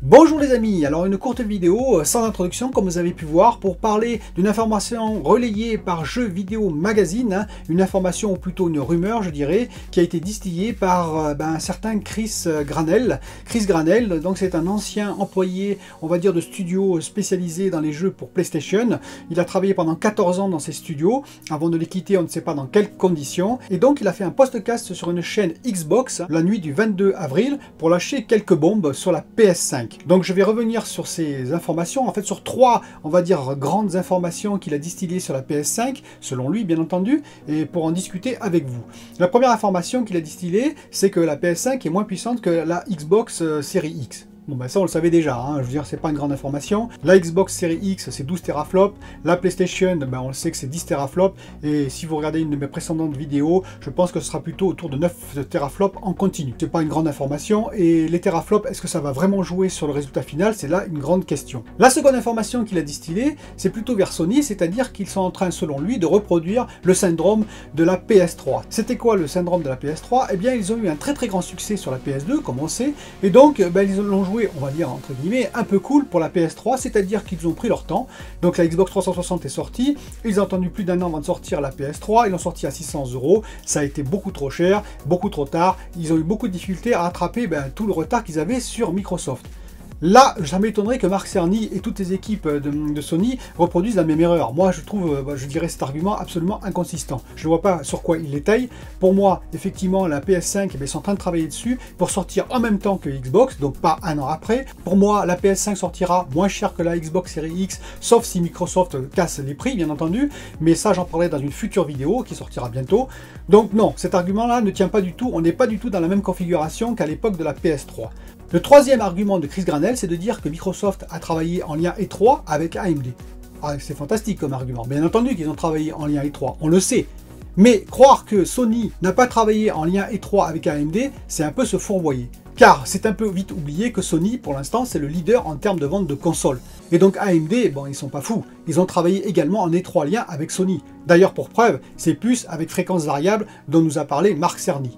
Bonjour les amis, alors une courte vidéo sans introduction comme vous avez pu voir pour parler d'une information relayée par Jeux Vidéo Magazine, une information ou plutôt une rumeur je dirais, qui a été distillée par un certain Chris Granell. Chris Granell, donc c'est un ancien employé, on va dire de studio spécialisé dans les jeux pour PlayStation. Il a travaillé pendant 14 ans dans ces studios, avant de les quitter on ne sait pas dans quelles conditions, et donc il a fait un podcast sur une chaîne Xbox la nuit du 22 avril pour lâcher quelques bombes sur la PS5. Donc je vais revenir sur ces informations, en fait sur trois, on va dire, grandes informations qu'il a distillées sur la PS5, selon lui bien entendu, et pour en discuter avec vous. La première information qu'il a distillée, c'est que la PS5 est moins puissante que la Xbox Series X. Bon ben ça on le savait déjà, hein. Je veux dire c'est pas une grande information. La Xbox Series X c'est 12 teraflops, la PlayStation ben on le sait que c'est 10 teraflops, et si vous regardez une de mes précédentes vidéos, je pense que ce sera plutôt autour de 9 teraflops en continu. C'est pas une grande information, et les teraflops, est-ce que ça va vraiment jouer sur le résultat final? C'est là une grande question. La seconde information qu'il a distillée, c'est plutôt vers Sony, c'est-à-dire qu'ils sont en train selon lui de reproduire le syndrome de la PS3. C'était quoi le syndrome de la PS3? Eh bien ils ont eu un très grand succès sur la PS2 comme on sait, et donc ils l'ont joué, on va dire entre guillemets, un peu cool pour la PS3, c'est-à-dire qu'ils ont pris leur temps. Donc la Xbox 360 est sortie, ils ont attendu plus d'un an avant de sortir la PS3, ils l'ont sorti à 600 €, ça a été beaucoup trop cher, beaucoup trop tard, ils ont eu beaucoup de difficultés à rattraper tout le retard qu'ils avaient sur Microsoft. Là, ça m'étonnerait que Mark Cerny et toutes les équipes de Sony reproduisent la même erreur. Moi, je trouve, je dirais cet argument absolument inconsistant. Je ne vois pas sur quoi il l'étaye. Pour moi, effectivement, la PS5, ils sont en train de travailler dessus pour sortir en même temps que Xbox, donc pas un an après. Pour moi, la PS5 sortira moins cher que la Xbox Series X, sauf si Microsoft casse les prix, bien entendu. Mais ça, j'en parlerai dans une future vidéo qui sortira bientôt. Donc non, cet argument-là ne tient pas du tout. On n'est pas du tout dans la même configuration qu'à l'époque de la PS3. Le troisième argument de Chris Granell, c'est de dire que Microsoft a travaillé en lien étroit avec AMD. Ah, c'est fantastique comme argument. Bien entendu qu'ils ont travaillé en lien étroit, on le sait. Mais croire que Sony n'a pas travaillé en lien étroit avec AMD, c'est un peu se fourvoyer. Car c'est un peu vite oublié que Sony, pour l'instant, c'est le leader en termes de vente de consoles. Et donc AMD, bon, ils sont pas fous. Ils ont travaillé également en étroit lien avec Sony. D'ailleurs, pour preuve, c'est puces avec fréquence variable dont nous a parlé Mark Cerny.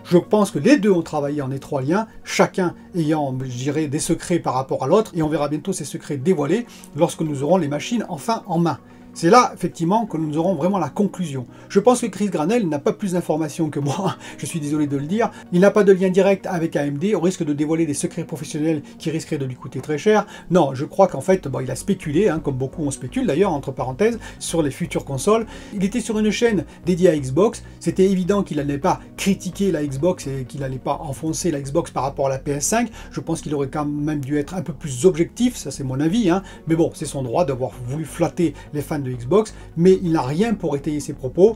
Je pense que les deux ont travaillé en étroit lien, chacun ayant, je dirais, des secrets par rapport à l'autre, et on verra bientôt ces secrets dévoilés lorsque nous aurons les machines enfin en main. C'est là, effectivement, que nous aurons vraiment la conclusion. Je pense que Chris Granell n'a pas plus d'informations que moi, je suis désolé de le dire. Il n'a pas de lien direct avec AMD, au risque de dévoiler des secrets professionnels qui risqueraient de lui coûter très cher. Non, je crois qu'en fait, il a spéculé, comme beaucoup on spécule d'ailleurs, entre parenthèses, sur les futures consoles. Il était sur une chaîne dédiée à Xbox, c'était évident qu'il n'allait pas critiquer la Xbox et qu'il n'allait pas enfoncer la Xbox par rapport à la PS5. Je pense qu'il aurait quand même dû être un peu plus objectif, ça c'est mon avis, mais bon, c'est son droit d'avoir voulu flatter les fans de Xbox, mais il n'a rien pour étayer ses propos,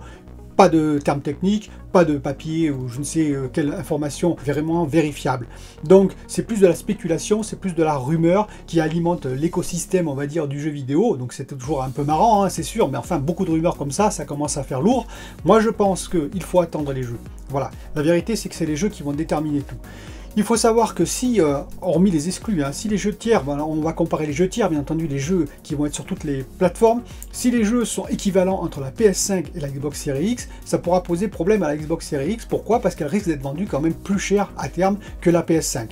pas de termes techniques, pas de papier ou je ne sais quelle information vraiment vérifiable. Donc c'est plus de la spéculation, c'est plus de la rumeur qui alimente l'écosystème, on va dire, du jeu vidéo. Donc c'est toujours un peu marrant, c'est sûr, mais enfin beaucoup de rumeurs comme ça commence à faire lourd. Moi je pense qu'il faut attendre les jeux. Voilà, la vérité c'est que c'est les jeux qui vont déterminer tout. Il faut savoir que si, hormis les exclus, si les jeux tiers, on va comparer les jeux tiers, bien entendu les jeux qui vont être sur toutes les plateformes, si les jeux sont équivalents entre la PS5 et la Xbox Series X, ça pourra poser problème à la Xbox Series X. Pourquoi? Parce qu'elle risque d'être vendue quand même plus cher à terme que la PS5.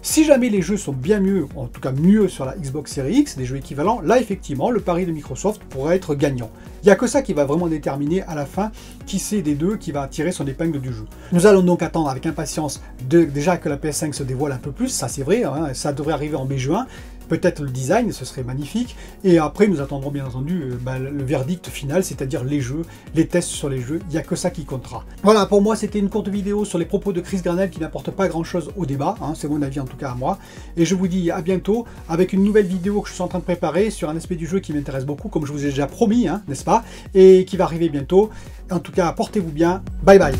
Si jamais les jeux sont bien mieux, en tout cas mieux sur la Xbox Series X, des jeux équivalents, là effectivement le pari de Microsoft pourrait être gagnant. Il n'y a que ça qui va vraiment déterminer à la fin qui c'est des deux qui va tirer son épingle du jeu. Nous allons donc attendre avec impatience déjà que la PS5 se dévoile un peu plus, ça c'est vrai, ça devrait arriver en mai-juin. Peut-être le design, ce serait magnifique, et après nous attendrons bien entendu le verdict final, c'est-à-dire les jeux, les tests sur les jeux, il n'y a que ça qui comptera. Voilà, pour moi c'était une courte vidéo sur les propos de Chris Granell qui n'apporte pas grand-chose au débat, c'est mon avis en tout cas à moi, et je vous dis à bientôt avec une nouvelle vidéo que je suis en train de préparer sur un aspect du jeu qui m'intéresse beaucoup, comme je vous ai déjà promis, n'est-ce pas, et qui va arriver bientôt. En tout cas, portez-vous bien, bye bye.